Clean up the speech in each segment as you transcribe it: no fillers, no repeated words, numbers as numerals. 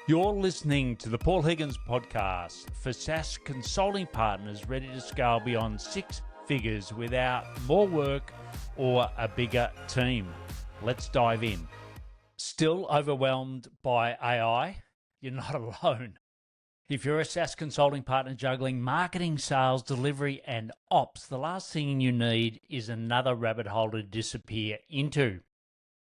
You're listening to the Paul Higgins podcast for SaaS consulting partners ready to scale beyond six figures without more work or a bigger team. Let's dive in. Still overwhelmed by AI? You're not alone. If you're a SaaS consulting partner juggling marketing, sales, delivery, and ops, the last thing you need is another rabbit hole to disappear into.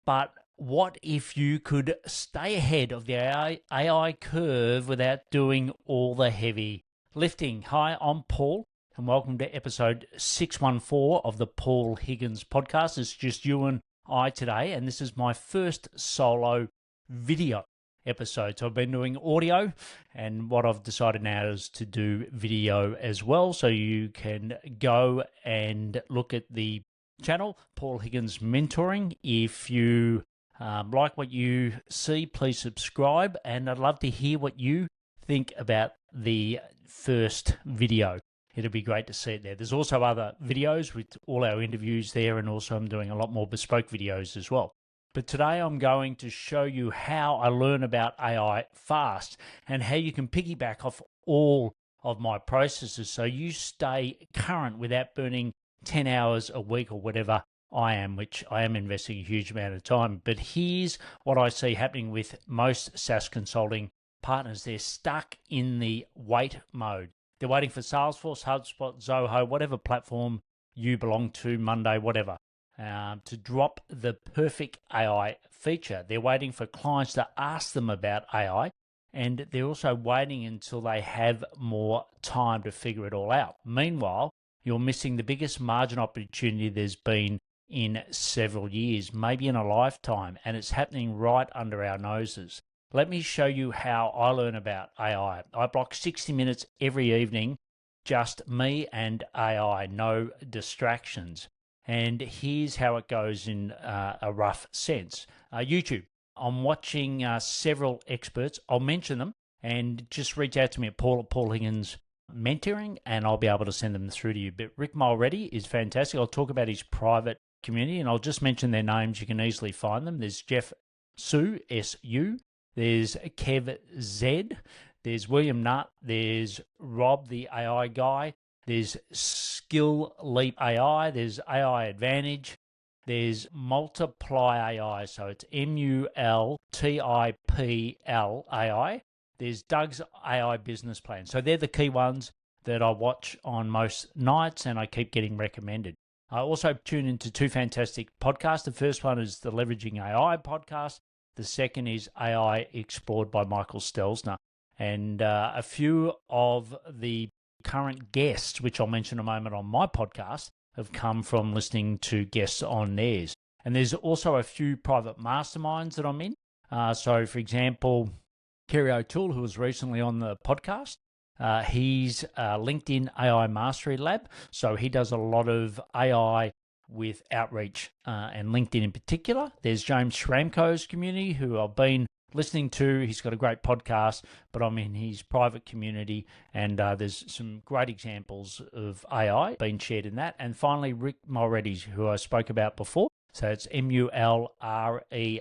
But what if you could stay ahead of the AI curve without doing all the heavy lifting? Hi, I'm Paul, and welcome to episode 614 of the Paul Higgins podcast. It's just you and I today, and this is my first solo video episode. So I've been doing audio, and what I've decided now is to do video as well. So you can go and look at the channel, Paul Higgins Mentoring. If you like what you see, please subscribe, and I'd love to hear what you think about the first video. It'll be great to see it there. There's also other videos with all our interviews there, and also I'm doing a lot more bespoke videos as well. But today I'm going to show you how I learn about AI fast and how you can piggyback off all of my processes so you stay current without burning 10 hours a week or whatever I am, which I am investing a huge amount of time. But here's what I see happening with most SaaS consulting partners. They're stuck in the wait mode. They're waiting for Salesforce, HubSpot, Zoho, whatever platform you belong to, Monday, whatever, to drop the perfect AI feature. They're waiting for clients to ask them about AI, and they're also waiting until they have more time to figure it all out. Meanwhile, you're missing the biggest margin opportunity there's been in several years, maybe in a lifetime, and it's happening right under our noses. Let me show you how I learn about AI. I block 60 minutes every evening, just me and AI, no distractions. And here's how it goes in a rough sense. YouTube. I'm watching several experts. I'll mention them and just reach out to me at Paul Higgins Mentoring, and I'll be able to send them through to you. But Rick Mulready is fantastic. I'll talk about his private community, and I'll just mention their names. You can easily find them. There's Jeff Su, S-U. There's Kev Z. There's William Nutt. There's Rob, the AI guy. There's Skill Leap AI. There's AI Advantage. There's Multiply AI. So it's MULTIPL AI. There's Doug's AI Business Plan. So they're the key ones that I watch on most nights, and I keep getting recommended. I also tune into two fantastic podcasts. The first one is the Leveraging AI podcast. The second is AI Explored by Michael Stelzner. And a few of the current guests, which I'll mention in a moment on my podcast, have come from listening to guests on theirs. And there's also a few private masterminds that I'm in. So, for example, Kerry O'Toole, who was recently on the podcast, he's LinkedIn AI Mastery Lab. So he does a lot of AI with outreach and LinkedIn in particular. There's James Schramko's community, who I've been listening to. He's got a great podcast, but I'm in his private community, and there's some great examples of AI being shared in that. And finally, Rick Mulready, who I spoke about before. So it's MULREADY,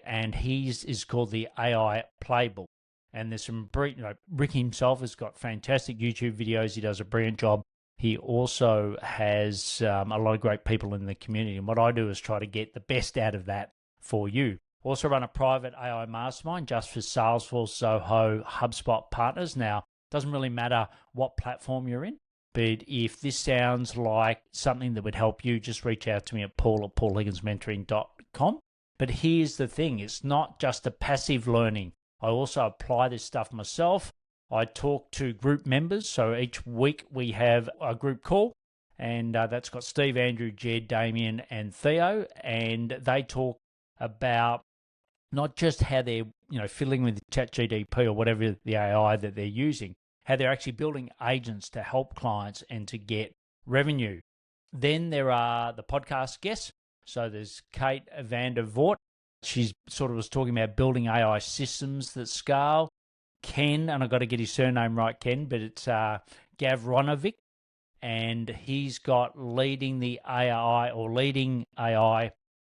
and his is called the AI Playbook. And there's some, Rick himself has got fantastic YouTube videos. He does a brilliant job. He also has a lot of great people in the community. And what I do is try to get the best out of that for you. Also run a private AI mastermind just for Salesforce, Zoho, HubSpot partners. Now, it doesn't really matter what platform you're in, but if this sounds like something that would help you, just reach out to me at paul@paulhigginsmentoring.com. But here's the thing. It's not just a passive learning. I also apply this stuff myself. I talk to group members. So each week we have a group call, and that's got Steve, Andrew, Jed, Damien, and Theo, and they talk about not just how they're fiddling with ChatGPT or whatever the AI that they're using, how they're actually building agents to help clients and to get revenue. Then there are the podcast guests. So there's Kate Vander Voort. She sort of was talking about building AI systems that scale. Ken, and I've got to get his surname right, Ken, but it's Gavronovic, and he's got leading AI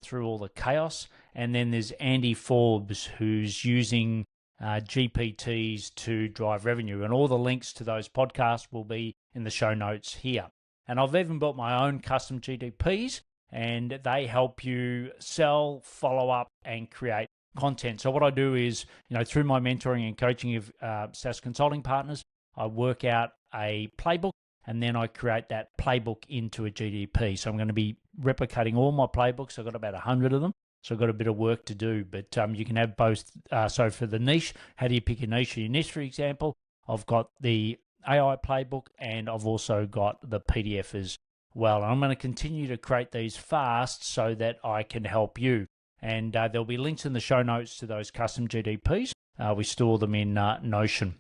through all the chaos And then there's Andy Forbes, who's using GPTs to drive revenue. And all the links to those podcasts will be in the show notes here. And I've even built my own custom GPTs, and they help you sell, follow up, and create content. So what I do is, through my mentoring and coaching of SaaS consulting partners, I work out a playbook, and then I create that playbook into a GDP. So I'm going to be replicating all my playbooks. I've got about 100 of them. So I've got a bit of work to do, but you can have both. So for the niche, how do you pick a niche? Your niche, for example, I've got the AI playbook, and I've also got the PDF as well. And I'm going to continue to create these fast so that I can help you. And there'll be links in the show notes to those custom GDPs. We store them in Notion.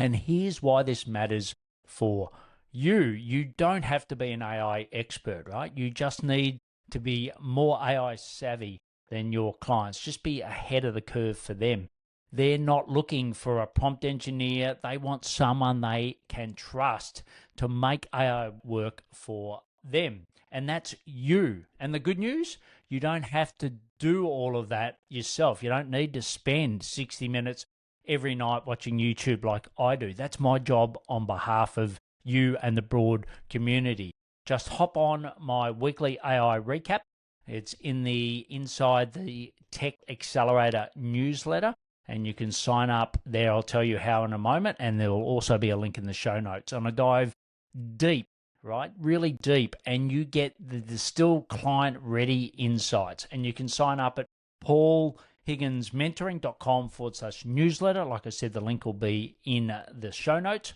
And here's why this matters for you. You don't have to be an AI expert, right? You just need to be more AI savvy than your clients. Just be ahead of the curve for them. They're not looking for a prompt engineer. They want someone they can trust to make AI work for them. And that's you. And the good news, you don't have to do all of that yourself. You don't need to spend 60 minutes every night watching YouTube like I do. That's my job on behalf of you and the broad community. Just hop on my weekly AI recap. It's inside the Tech Accelerator newsletter, and you can sign up there. I'll tell you how in a moment, and there will also be a link in the show notes. And I dive deep, right? Really deep, and you get the still client-ready insights. And you can sign up at paulhigginsmentoring.com/newsletter. Like I said, the link will be in the show notes.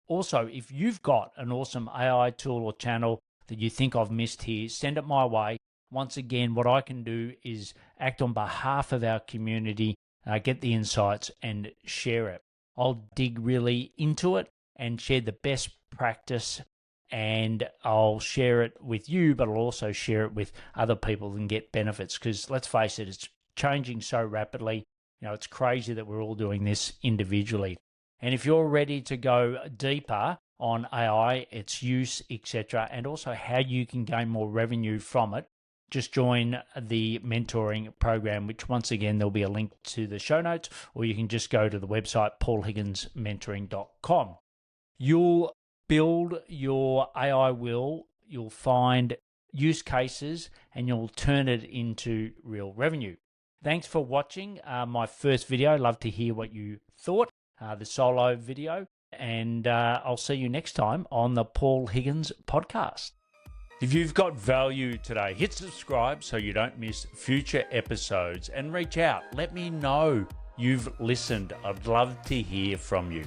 Also, if you've got an awesome AI tool or channel that you think I've missed here, send it my way. Once again, what I can do is act on behalf of our community, get the insights and share it. I'll dig really into it and share the best practice, and I'll share it with you, but I'll also share it with other people and get benefits, because let's face it, it's changing so rapidly. It's crazy that we're all doing this individually. And if you're ready to go deeper on AI, its use, etc., and also how you can gain more revenue from it, just join the mentoring program, which once again, there'll be a link to the show notes, or you can just go to the website, paulhigginsmentoring.com. You'll build your AI wheel, you'll find use cases, and you'll turn it into real revenue. Thanks for watching my first video. Love to hear what you thought, the solo video, and I'll see you next time on the Paul Higgins podcast. If you've got value today, hit subscribe so you don't miss future episodes, and reach out. Let me know you've listened. I'd love to hear from you.